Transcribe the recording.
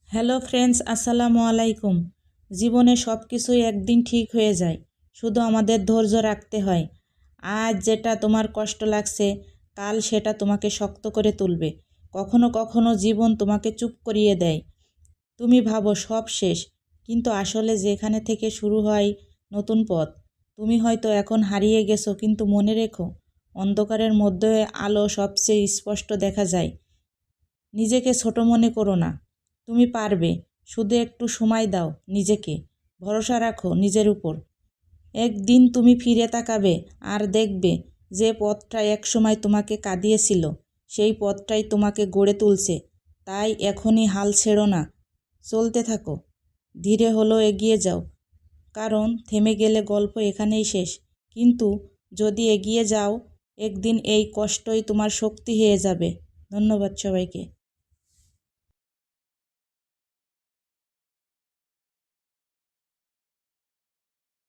Hello friends, আসসালামু আলাইকুম। জীবনে সব কিছুই একদিন ঠিক হয়ে যায়, শুধু আমাদের ধৈর্য রাখতে হয়। আজ যেটা তোমার কষ্ট লাগছে, কাল সেটা তোমাকে শক্ত করে তুলবে। কখনো কখনো জীবন তোমাকে চুপ করিয়ে দেয়। তুমি ভাবো সব শেষ, কিন্তু আসলে যেখানে থেকে শুরু হয় নতুন পথ। তুমি হয়তো এখন হারিয়ে গেছো, কিন্তু মনে রেখো, অন্ধকারের মধ্যে আলো সবচেয়ে স্পষ্ট দেখা যায়। নিজেকে ছোট মনে করো না, তুমি পারবে। শুধু একটু সময় দাও নিজেকে, ভরসা রাখো নিজের উপর। একদিন তুমি ফিরে তাকাবে আর দেখবে যে পথটা একসময় তোমাকে কাঁদিয়েছিল, সেই পথটাই তোমাকে গড়ে তুলছে। তাই এখনই হাল ছেড়ো না, চলতে থাকো, ধীরে হলেও এগিয়ে যাও। কারণ থেমে গেলে গল্প এখানেই শেষ, কিন্তু যদি এগিয়ে যাও, একদিন এই কষ্টই তোমার শক্তি হয়ে যাবে। ধন্যবাদ সবাইকে।